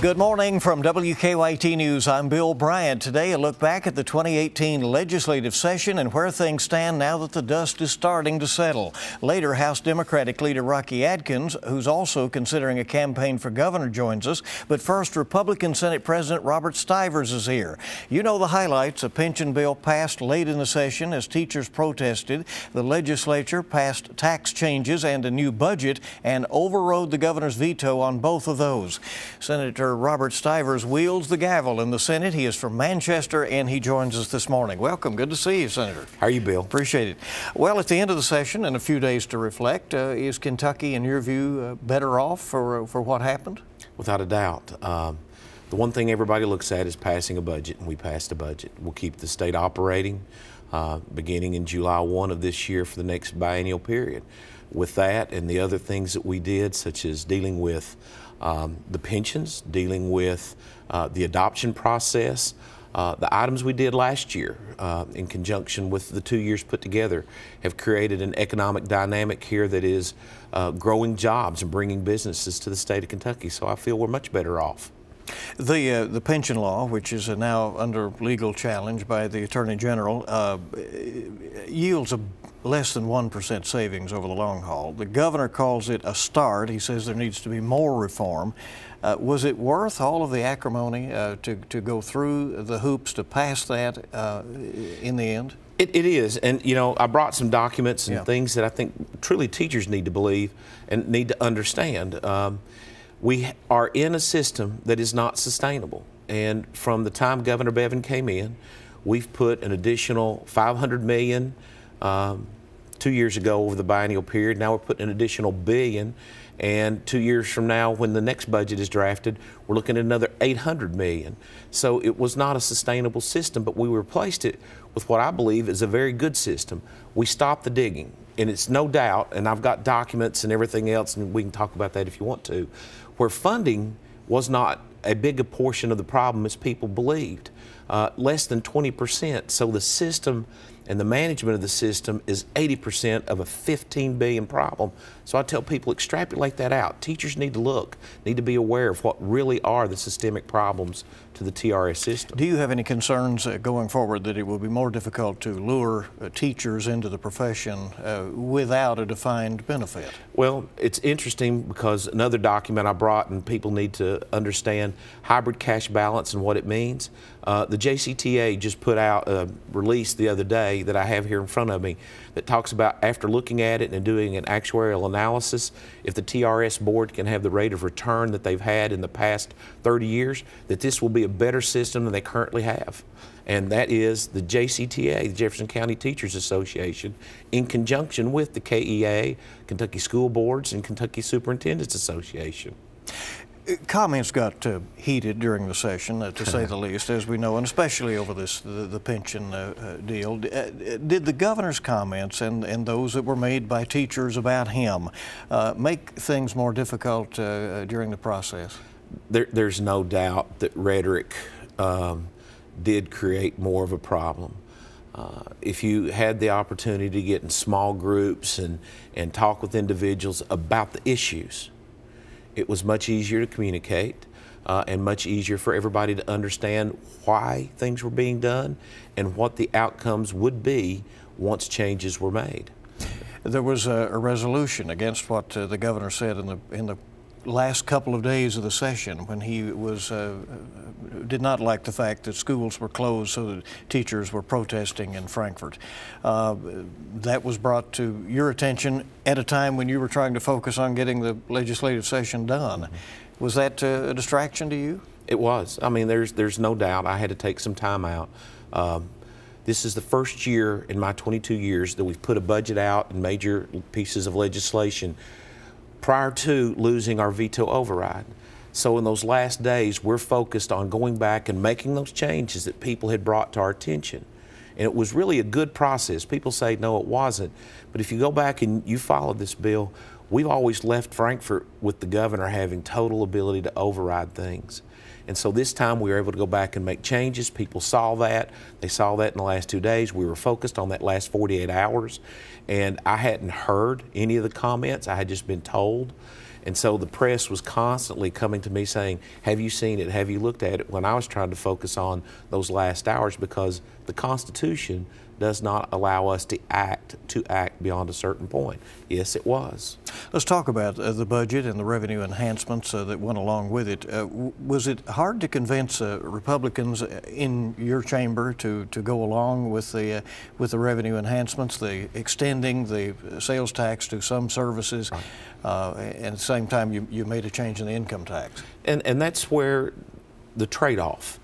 Good morning from WKYT News. I'm Bill Bryant. Today, a look back at the 2018 legislative session and where things stand now that the dust is starting to settle. Later, House Democratic leader Rocky Adkins, who's also considering a campaign for governor, joins us. But first, Republican Senate President Robert Stivers is here. You know the highlights. A pension bill passed late in the session as teachers protested. The legislature passed tax changes and a new budget and overrode the governor's veto on both of those. Senator Robert Stivers wields the gavel in the Senate. He is from Manchester, and he joins us this morning. Welcome. Good to see you, Senator. How are you, Bill? Appreciate it. Well, at the end of the session and a few days to reflect, is Kentucky, in your view, better off for what happened? Without a doubt. The one thing everybody looks at is passing a budget, and we passed a budget. We'll keep the state operating beginning in July 1 of this year for the next biennial period. With that and the other things that we did, such as dealing with the pensions, dealing with the adoption process, the items we did last year in conjunction with the 2 years put together have created an economic dynamic here that is growing jobs and bringing businesses to the state of Kentucky. So I feel we're much better off. The pension law, which is now under legal challenge by the Attorney General, yields a less than 1% savings over the long haul. The governor calls it a start. He says there needs to be more reform. Was it worth all of the acrimony to go through the hoops to pass that in the end? It is, and you know, I brought some documents and things that I think truly teachers need to believe and need to understand. We are in a system that is not sustainable, and from the time Governor Bevin came in, we've put an additional $500 million 2 years ago over the biennial period. Now we're putting an additional $1 billion, and 2 years from now, when the next budget is drafted, we're looking at another $800 million. So it was not a sustainable system, but we replaced it with what I believe is a very good system. We stopped the digging, and it's no doubt, and I've got documents and everything else, and we can talk about that if you want to, where funding was not a big a portion of the problem as people believed, less than 20%. So the system and the management of the system is 80% of a $15 billion problem. So I tell people, extrapolate that out. Teachers need to look, need to be aware of what really are the systemic problems to the TRS system. Do you have any concerns going forward that it will be more difficult to lure teachers into the profession without a defined benefit? Well, it's interesting because another document I brought, and people need to understand hybrid cash balance and what it means. The JCTA just put out a release the other day that I have here in front of me that talks about, after looking at it and doing an actuarial analysis, if the TRS board can have the rate of return that they've had in the past 30 years, that this will be a better system than they currently have. And that is the JCTA, the Jefferson County Teachers Association, in conjunction with the KEA, Kentucky School Boards, and Kentucky Superintendents Association. Comments got heated during the session, to say the least, as we know, and especially over the pension deal. Did the governor's comments and those that were made by teachers about him make things more difficult during the process? There's no doubt that rhetoric did create more of a problem. If you had the opportunity to get in small groups and talk with individuals about the issues, it was much easier to communicate and much easier for everybody to understand why things were being done and what the outcomes would be once changes were made. There was a resolution against what the governor said in the last couple of days of the session, when he did not like the fact that schools were closed so that teachers were protesting in Frankfort. That was brought to your attention at a time when you were trying to focus on getting the legislative session done. Was that a distraction to you? It was. I mean, there's no doubt I had to take some time out. This is the first year in my 22 years that we've put a budget out and major pieces of legislation prior to losing our veto override. So in those last days, we're focused on going back and making those changes that people had brought to our attention. And it was really a good process. People say, no, it wasn't. But if you go back and you follow this bill, we've always left Frankfort with the governor having total ability to override things. And so this time we were able to go back and make changes. People saw that. They saw that in the last 2 days. We were focused on that last 48 hours. And I hadn't heard any of the comments. I had just been told. And so the press was constantly coming to me saying, have you seen it? Have you looked at it? When I was trying to focus on those last hours, because the Constitution does not allow us to act beyond a certain point. Yes, it was. Let's talk about the budget and the revenue enhancements that went along with it. Was it hard to convince Republicans in your chamber to go along with the revenue enhancements, the extending the sales tax to some services, right, and at the same time you made a change in the income tax? And that's where the trade-off.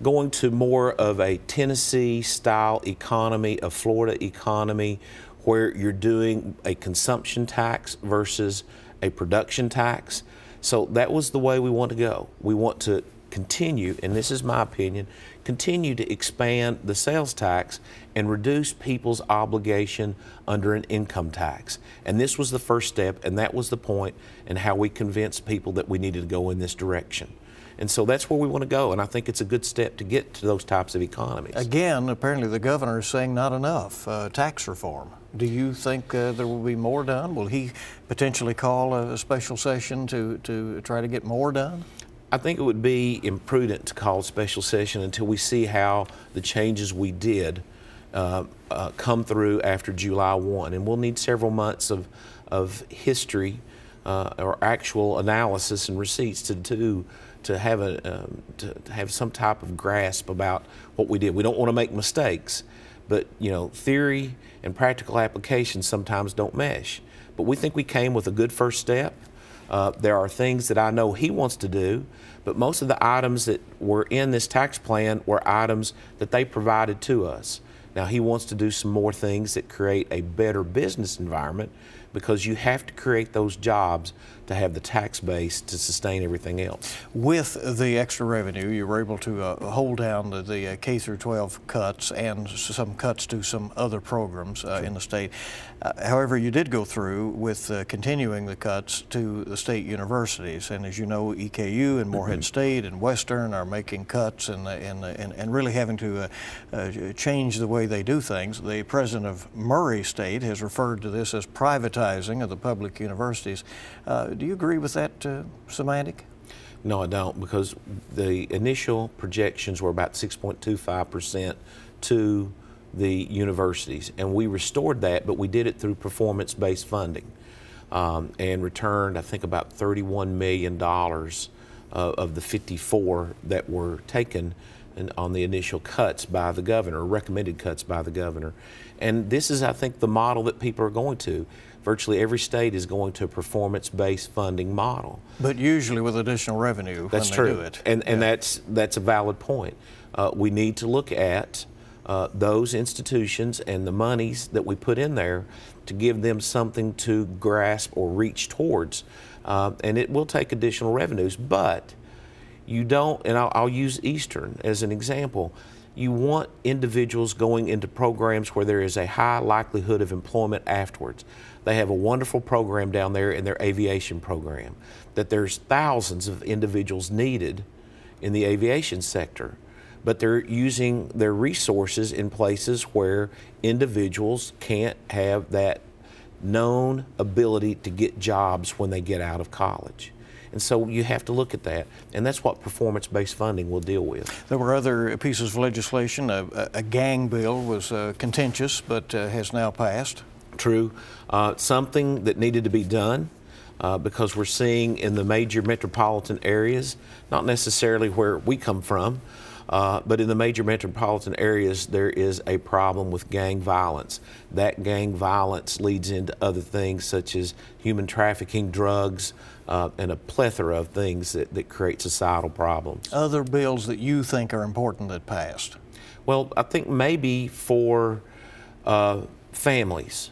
Going to more of a Tennessee-style economy, a Florida economy, where you're doing a consumption tax versus a production tax. So that was the way we want to go. We want to continue, and this is my opinion, continue to expand the sales tax and reduce people's obligation under an income tax. And this was the first step, and that was the point, and how we convinced people that we needed to go in this direction. And so that's where we want to go, and I think it's a good step to get to those types of economies. Again, apparently the governor is saying not enough tax reform. Do you think there will be more done? Will he potentially call a special session to try to get more done? I think it would be imprudent to call a special session until we see how the changes we did come through after July 1. And we'll need several months of history or actual analysis and receipts to have some type of grasp about what we did. We don't want to make mistakes, but theory and practical application sometimes don't mesh. But we think we came with a good first step. There are things that I know he wants to do, but most of the items that were in this tax plan were items that they provided to us. Now he wants to do some more things that create a better business environment, because you have to create those jobs to have the tax base to sustain everything else. With the extra revenue, you were able to hold down the K through 12 cuts and some cuts to some other programs in the state. However, you did go through with continuing the cuts to the state universities, and as you know, EKU and Morehead State and Western are making cuts and really having to change the way they do things. The president of Murray State has referred to this as privatizing of the public universities. Do you agree with that semantic? No, I don't, because the initial projections were about 6.25% to the universities, and we restored that, but we did it through performance-based funding and returned, I think, about $31 million of the 54 that were taken on the initial cuts by the governor, recommended cuts by the governor. And this is, I think, the model that people are going to. Virtually every state is going to a performance-based funding model. But usually with additional revenue when they do it. And that's a valid point. We need to look at those institutions and the monies that we put in there to give them something to grasp or reach towards. And it will take additional revenues, but you don't, and I'll use Eastern as an example, you want individuals going into programs where there is a high likelihood of employment afterwards. They have a wonderful program down there in their aviation program, that there's thousands of individuals needed in the aviation sector, but they're using their resources in places where individuals can't have that known ability to get jobs when they get out of college. And so you have to look at that, and that's what performance-based funding will deal with. There were other pieces of legislation. A gang bill was contentious, but has now passed. True. Something that needed to be done because we're seeing in the major metropolitan areas, not necessarily where we come from, but in the major metropolitan areas, there is a problem with gang violence. That gang violence leads into other things such as human trafficking, drugs, and a plethora of things that create societal problems. Other bills that you think are important that passed? Well, I think maybe for families.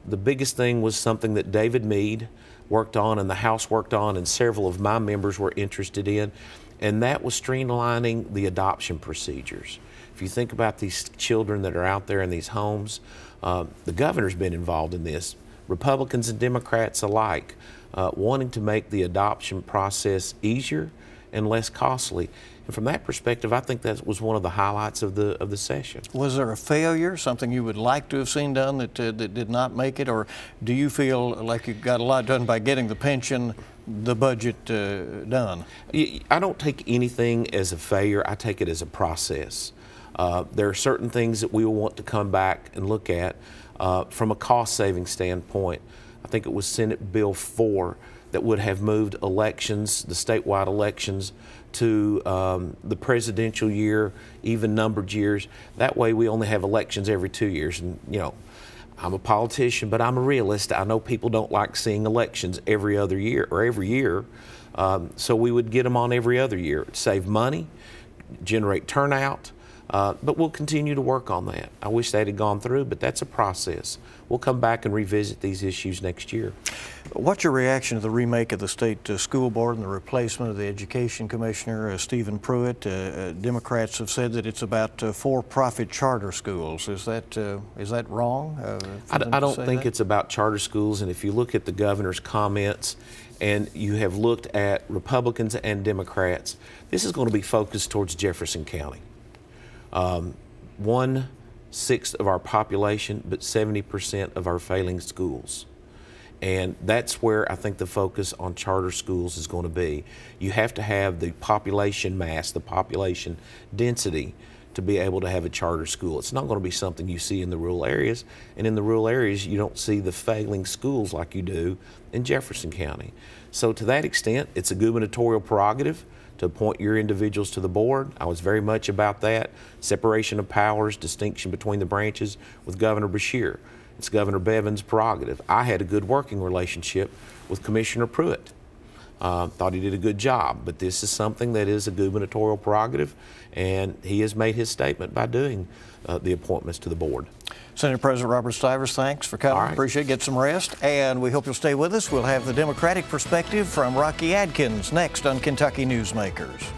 The biggest thing was something that David Meade worked on and the House worked on and several of my members were interested in, and that was streamlining the adoption procedures. If you think about these children that are out there in these homes, the governor's been involved in this, Republicans and Democrats alike, wanting to make the adoption process easier and less costly. And from that perspective, I think that was one of the highlights of the session. Was there a failure, something you would like to have seen done that did not make it, or do you feel like you got a lot done by getting the pension the budget done? I don't take anything as a failure. I take it as a process. There are certain things that we will want to come back and look at from a cost-saving standpoint. I think it was Senate Bill 4 that would have moved elections, the statewide elections, to the presidential year, even numbered years. That way we only have elections every 2 years. And, you know, I'm a politician, but I'm a realist. I know people don't like seeing elections every other year or every year. So we would get them on every other year. Save money, generate turnout, but we'll continue to work on that. I wish that had gone through, but that's a process. We'll come back and revisit these issues next year. What's your reaction to the remake of the state school board and the replacement of the education commissioner, Stephen Pruitt? Democrats have said that it's about for-profit charter schools. Is that wrong? I don't think it's about charter schools, and if you look at the governor's comments and you have looked at Republicans and Democrats, this is going to be focused towards Jefferson County. 1/6 of our population, but 70% of our failing schools. And that's where I think the focus on charter schools is going to be. You have to have the population mass, the population density to be able to have a charter school. It's not going to be something you see in the rural areas. And in the rural areas, you don't see the failing schools like you do in Jefferson County. So to that extent, it's a gubernatorial prerogative to appoint your individuals to the board. I was very much about that. Separation of powers, distinction between the branches with Governor Beshear. It's Governor Bevin's prerogative. I had a good working relationship with Commissioner Pruitt. Thought he did a good job, but this is something that is a gubernatorial prerogative, and he has made his statement by doing the appointments to the board. Senate President Robert Stivers, thanks for coming. Right. Appreciate it. Get some rest, and we hope you'll stay with us. We'll have the Democratic perspective from Rocky Adkins next on Kentucky Newsmakers.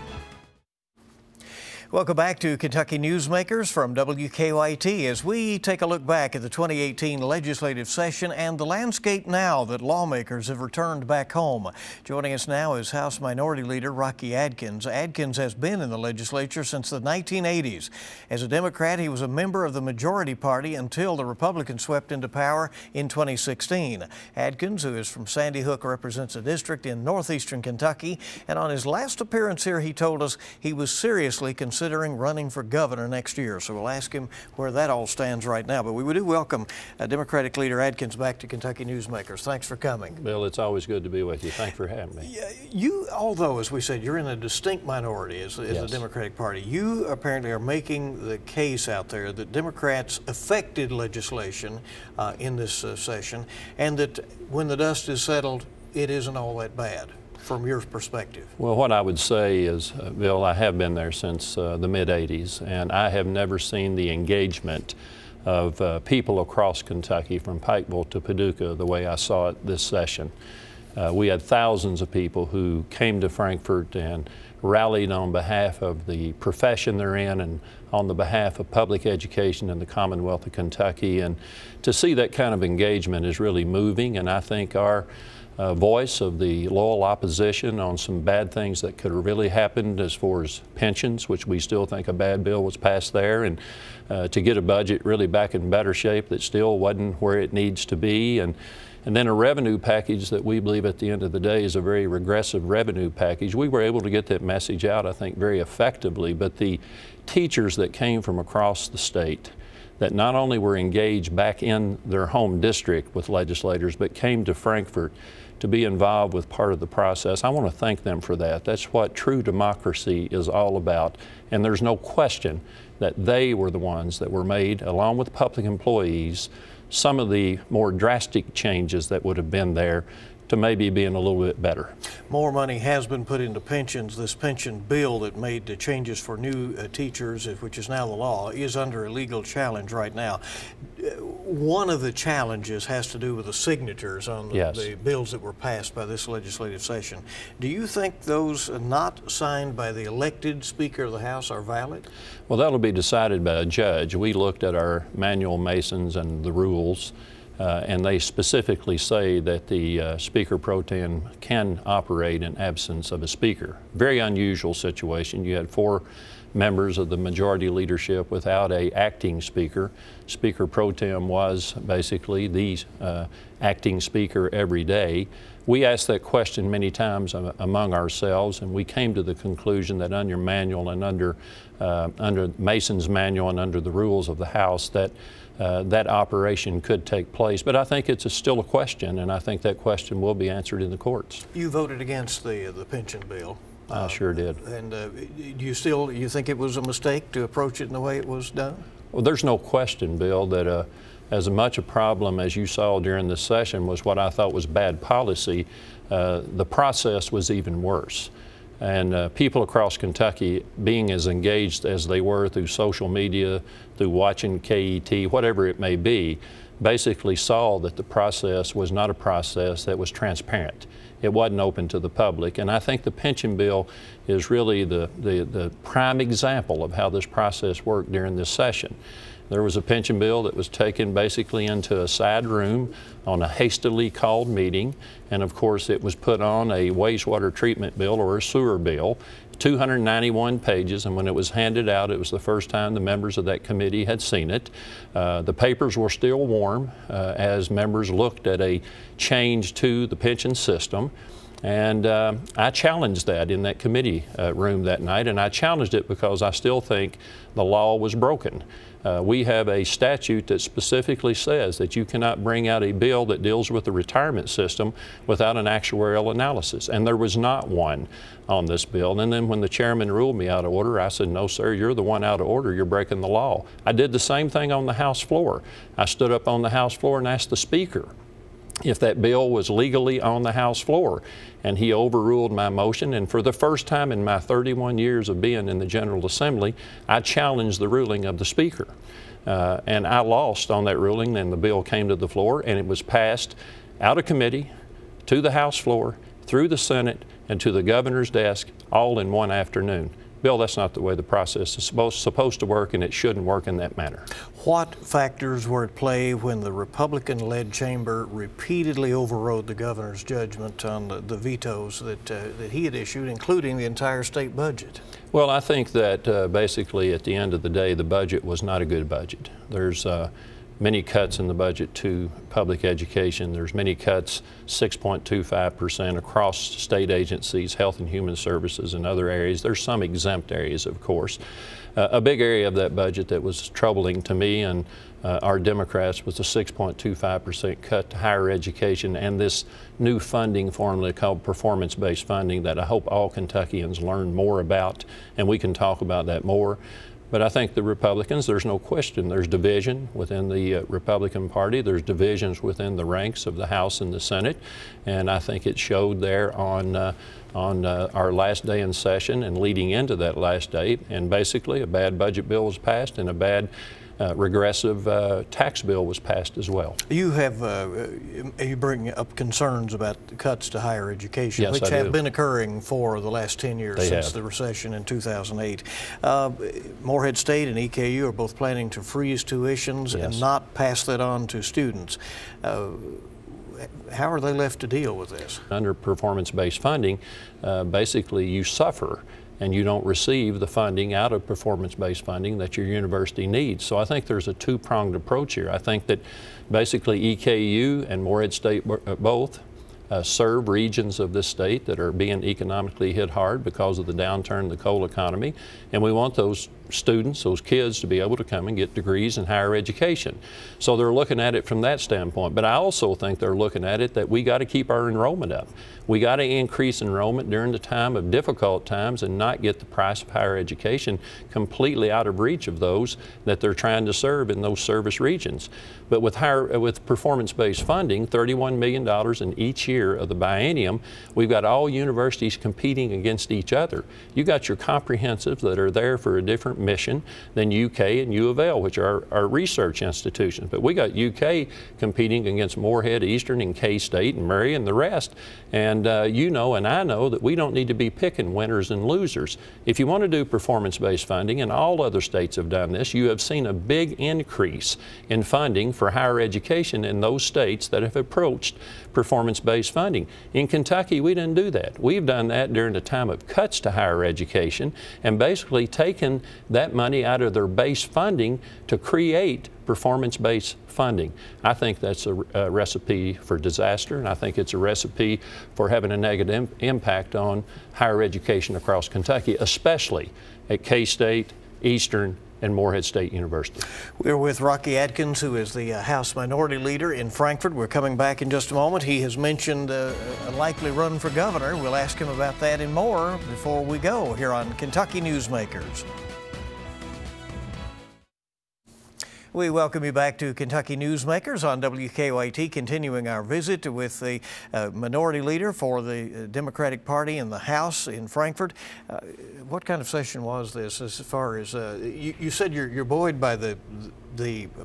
Welcome back to Kentucky Newsmakers from WKYT as we take a look back at the 2018 legislative session and the landscape now that lawmakers have returned back home. Joining us now is House Minority Leader Rocky Adkins. Adkins has been in the legislature since the 1980s. As a Democrat, he was a member of the majority party until the Republicans swept into power in 2016. Adkins, who is from Sandy Hook, represents a district in northeastern Kentucky, and on his last appearance here, he told us he was seriously considering running for governor next year. So we'll ask him where that all stands right now. But we do welcome Democratic Leader Adkins back to Kentucky Newsmakers. Thanks for coming. Bill, it's always good to be with you. Thanks for having me. You, although, as we said, you're in a distinct minority as Yes. the Democratic Party, you apparently are making the case out there that Democrats affected legislation in this session, and that when the dust is settled, it isn't all that bad. From your perspective? Well, what I would say is, Bill, I have been there since the mid-'80s, and I have never seen the engagement of people across Kentucky, from Pikeville to Paducah, the way I saw it this session. We had thousands of people who came to Frankfort and rallied on behalf of the profession they're in and on the behalf of public education in the Commonwealth of Kentucky. And to see that kind of engagement is really moving, and I think our voice of the loyal opposition on some bad things that could have really happened as far as pensions, which we still think a bad bill was passed there, and to get a budget really back in better shape that still wasn't where it needs to be, and then a revenue package that we believe at the end of the day is a very regressive revenue package. We were able to get that message out, I think, very effectively, but the teachers that came from across the state that not only were engaged back in their home district with legislators, but came to Frankfort to be involved with part of the process. I want to thank them for that. That's what true democracy is all about. And there's no question that they were the ones that were made, along with public employees, some of the more drastic changes that would have been there to maybe being a little bit better. More money has been put into pensions. This pension bill that made the changes for new teachers, which is now the law, is under a legal challenge right now. One of the challenges has to do with the signatures on the bills that were passed by this legislative session. Do you think those not signed by the elected Speaker of the House are valid? Well, that'll be decided by a judge. We looked at our manual masons and the rules, and they specifically say that the Speaker Pro Tem can operate in absence of a Speaker. Very unusual situation. You had 4 members of the majority leadership without a acting speaker. Speaker pro tem was basically the acting speaker every day. We asked that question many times among ourselves, and we came to the conclusion that under manual and under Mason's manual and under the rules of the House that that operation could take place. But I think it's still a question, and I think that question will be answered in the courts. You voted against the pension bill. I sure did. And do you think it was a mistake to approach it in the way it was done? Well, there's no question, Bill, that as much a problem as you saw during this session was what I thought was bad policy, the process was even worse. And people across Kentucky, being as engaged as they were through social media, through watching KET, whatever it may be, basically saw that the process was not a process that was transparent. It wasn't open to the public. And I think the pension bill is really the prime example of how this process worked during this session. There was a pension bill that was taken basically into a side room on a hastily called meeting, and of course it was put on a wastewater treatment bill or a sewer bill, 291 pages, and when it was handed out, it was the first time the members of that committee had seen it. The papers were still warm as members looked at a change to the pension system. And I challenged that in that committee room that night, and I challenged it because I still think the law was broken. We have a statute that specifically says that you cannot bring out a bill that deals with the retirement system without an actuarial analysis, and there was not one on this bill. And then when the chairman ruled me out of order, I said, no, sir, you're the one out of order. You're breaking the law. I did the same thing on the House floor. I stood up on the House floor and asked the Speaker if that bill was legally on the House floor, and he overruled my motion. And for the first time in my 31 years of being in the General Assembly, I challenged the ruling of the Speaker. And I lost on that ruling, and the bill came to the floor, and it was passed out of committee, to the House floor, through the Senate, and to the governor's desk, all in one afternoon. Bill, that's not the way the process is supposed to work, and it shouldn't work in that manner. What factors were at play when the Republican-led chamber repeatedly overrode the governor's judgment on the vetoes that he had issued, including the entire state budget? Well, I think that basically at the end of the day, the budget was not a good budget. There's many cuts in the budget to public education. There's many cuts, 6.25% across state agencies, health and human services, and other areas. There's some exempt areas, of course. A big area of that budget that was troubling to me and our Democrats was the 6.25% cut to higher education and this new funding formula called performance-based funding that I hope all Kentuckians learn more about, and we can talk about that more. But I think the Republicans, there's no question, there's division within the Republican Party. There's divisions within the ranks of the House and the Senate. And I think it showed there on our last day in session and leading into that last day. And basically a bad budget bill was passed and a bad regressive tax bill was passed as well. You bring up concerns about the cuts to higher education, yes, which have been occurring for the last 10 years since the recession in 2008. Morehead State and EKU are both planning to freeze tuitions and not pass that on to students. How are they left to deal with this? Under performance-based funding, basically you suffer and you don't receive the funding out of performance-based funding that your university needs. So I think there's a two-pronged approach here. I think that basically EKU and Morehead State both serve regions of this state that are being economically hit hard because of the downturn in the coal economy, and we want those students, those kids, to be able to come and get degrees in higher education. So they're looking at it from that standpoint. But I also think they're looking at it that we got to keep our enrollment up. We got to increase enrollment during the time of difficult times and not get the price of higher education completely out of reach of those that they're trying to serve in those service regions. But with performance-based funding, $31 million in each year of the biennium, we've got all universities competing against each other. You got your comprehensives that are there for a different different mission than UK and U of L, which are our research institutions. But we got UK competing against Morehead, Eastern, and K-State, and Murray, and the rest. And you know and I know that we don't need to be picking winners and losers. If you want to do performance-based funding, and all other states have done this, you have seen a big increase in funding for higher education in those states that have approached performance-based funding. In Kentucky, we didn't do that. We've done that during the time of cuts to higher education and basically taken that money out of their base funding to create performance-based funding. I think that's a recipe for disaster, and I think it's a recipe for having a negative impact on higher education across Kentucky, especially at K-State, Eastern, and Morehead State University. We're with Rocky Adkins, who is the House Minority Leader in Frankfort. We're coming back in just a moment. He has mentioned a likely run for governor. We'll ask him about that and more before we go here on Kentucky Newsmakers. We welcome you back to Kentucky Newsmakers on WKYT, continuing our visit with the minority leader for the Democratic Party in the House in Frankfort. What kind of session was this as far as, you said you're buoyed by the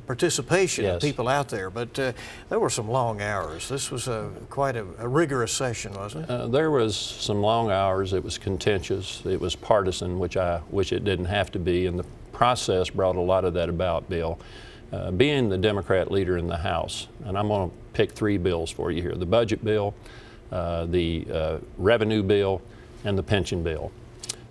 participation of people out there, but there were some long hours. This was quite a rigorous session, wasn't it? There was some long hours. It was contentious. It was partisan, which it didn't have to be, and the process brought a lot of that about, Bill. Being the Democrat leader in the House, and I'm going to pick 3 bills for you here: the budget bill, the revenue bill, and the pension bill.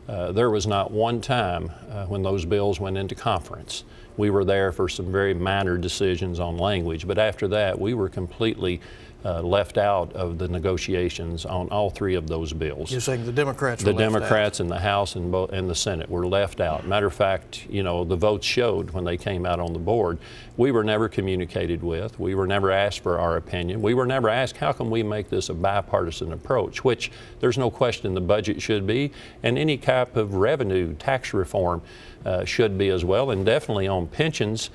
There was not one time when those bills went into conference. We were there for some very minor decisions on language, but after that we were completely left out of the negotiations on all 3 of those bills. You're saying the Democrats were left out? The Democrats in the House and the Senate were left out. Matter of fact, you know, the votes showed when they came out on the board. We were never communicated with. We were never asked for our opinion. We were never asked, how can we make this a bipartisan approach, which there's no question the budget should be, and any type of revenue tax reform should be as well, and definitely on pensions.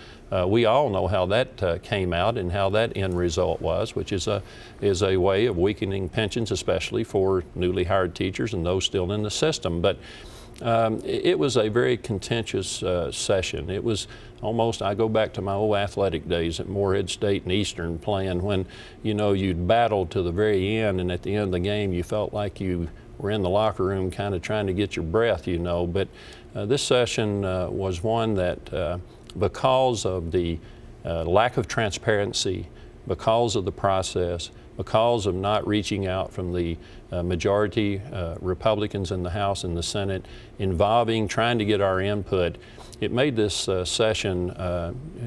We all know how that came out and how that end result was, which is a way of weakening pensions, especially for newly hired teachers and those still in the system. But it was a very contentious session. It was almost, I go back to my old athletic days at Morehead State and Eastern playing, when, you know, you'd battled to the very end, and at the end of the game you felt like you were in the locker room kind of trying to get your breath, you know. But this session was one that because of the lack of transparency, because of the process, because of not reaching out from the majority Republicans in the House and the Senate, involving, trying to get our input, it made this session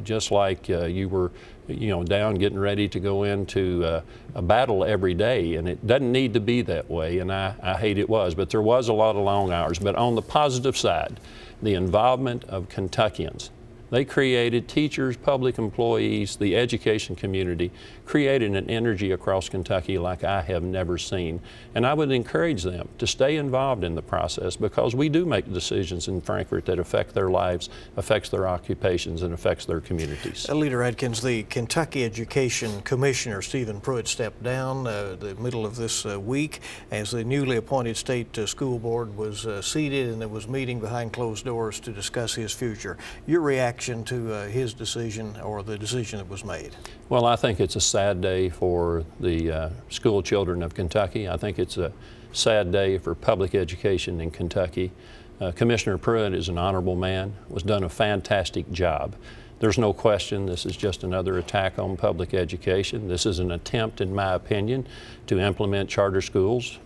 just like you were, you know, down getting ready to go into a battle every day, and it doesn't need to be that way, and I hate it was, but there was a lot of long hours. But on the positive side, the involvement of Kentuckians. They created, teachers, public employees, the education community, created an energy across Kentucky like I have never seen. And I would encourage them to stay involved in the process, because we do make decisions in Frankfort that affect their lives, affects their occupations, and affects their communities. Leader Adkins, the Kentucky Education Commissioner, Stephen Pruitt, stepped down the middle of this week as the newly appointed state school board was seated, and it was meeting behind closed doors to discuss his future. Your reaction to his decision, or the decision that was made? Well, I think it's a sad day for the school children of Kentucky. I think it's a sad day for public education in Kentucky. Commissioner Pruitt is an honorable man, has done a fantastic job. There's no question this is just another attack on public education. This is an attempt, in my opinion, to implement charter schools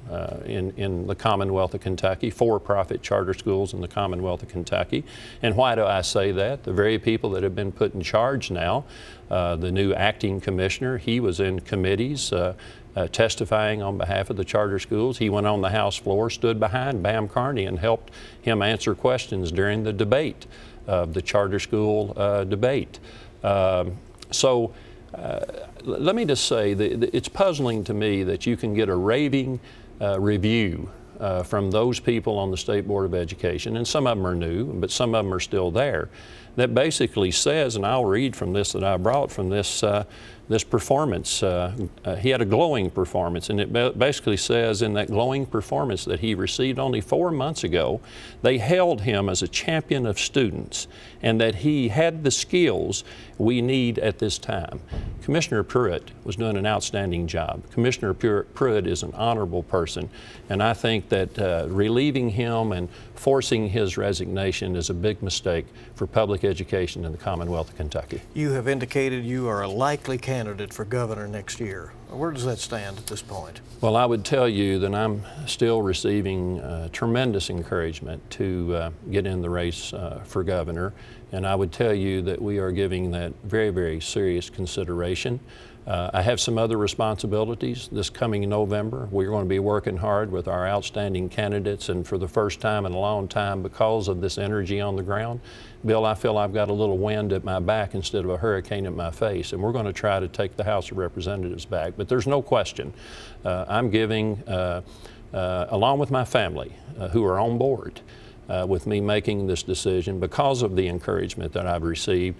in the Commonwealth of Kentucky, for-profit charter schools in the Commonwealth of Kentucky. And why do I say that? The very people that have been put in charge now, the new acting commissioner, he was in committees testifying on behalf of the charter schools. He went on the House floor, stood behind Bam Carney, and helped him answer questions during the debate of the charter school debate. So let me just say that it's puzzling to me that you can get a raving review from those people on the State Board of Education, and some of them are new, but some of them are still there, that basically says, and I'll read from this that I brought from this this performance. He had a glowing performance, and it basically says in that glowing performance that he received only 4 months ago, they hailed him as a champion of students and that he had the skills we need at this time. Commissioner Pruitt was doing an outstanding job. Commissioner Pruitt is an honorable person, and I think that relieving him and forcing his resignation is a big mistake for public education in the Commonwealth of Kentucky. You have indicated you are a likely candidate for governor next year. Where does that stand at this point? Well, I would tell you that I'm still receiving tremendous encouragement to get in the race for governor, and I would tell you that we are giving that very, very serious consideration. I have some other responsibilities this coming November. We're going to be working hard with our outstanding candidates, and for the first time in a long time, because of this energy on the ground, Bill, I feel I've got a little wind at my back instead of a hurricane at my face, and we're going to try to take the House of Representatives back. But there's no question, I'm giving, along with my family, who are on board with me making this decision, because of the encouragement that I've received,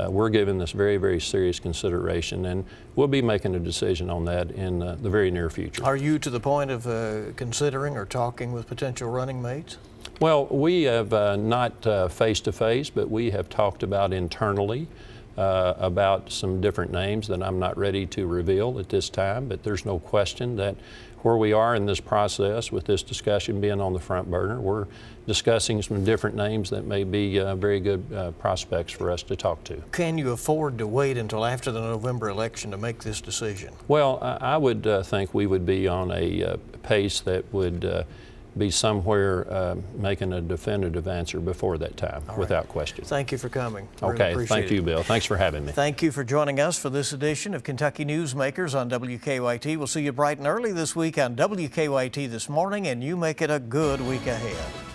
we're giving this very, very serious consideration, and we'll be making a decision on that in the very near future. Are you to the point of considering or talking with potential running mates? Well, we have not face-to-face, but we have talked about internally about some different names that I'm not ready to reveal at this time, but there's no question that where we are in this process, with this discussion being on the front burner, we're discussing some different names that may be very good prospects for us to talk to. Can you afford to wait until after the November election to make this decision? Well, I would think we would be on a pace that would be somewhere making a definitive answer before that time, without question. Thank you for coming. Okay, really thank you, Bill. Thanks for having me. Thank you for joining us for this edition of Kentucky Newsmakers on WKYT. We'll see you bright and early this week on WKYT This Morning, and you make it a good week ahead.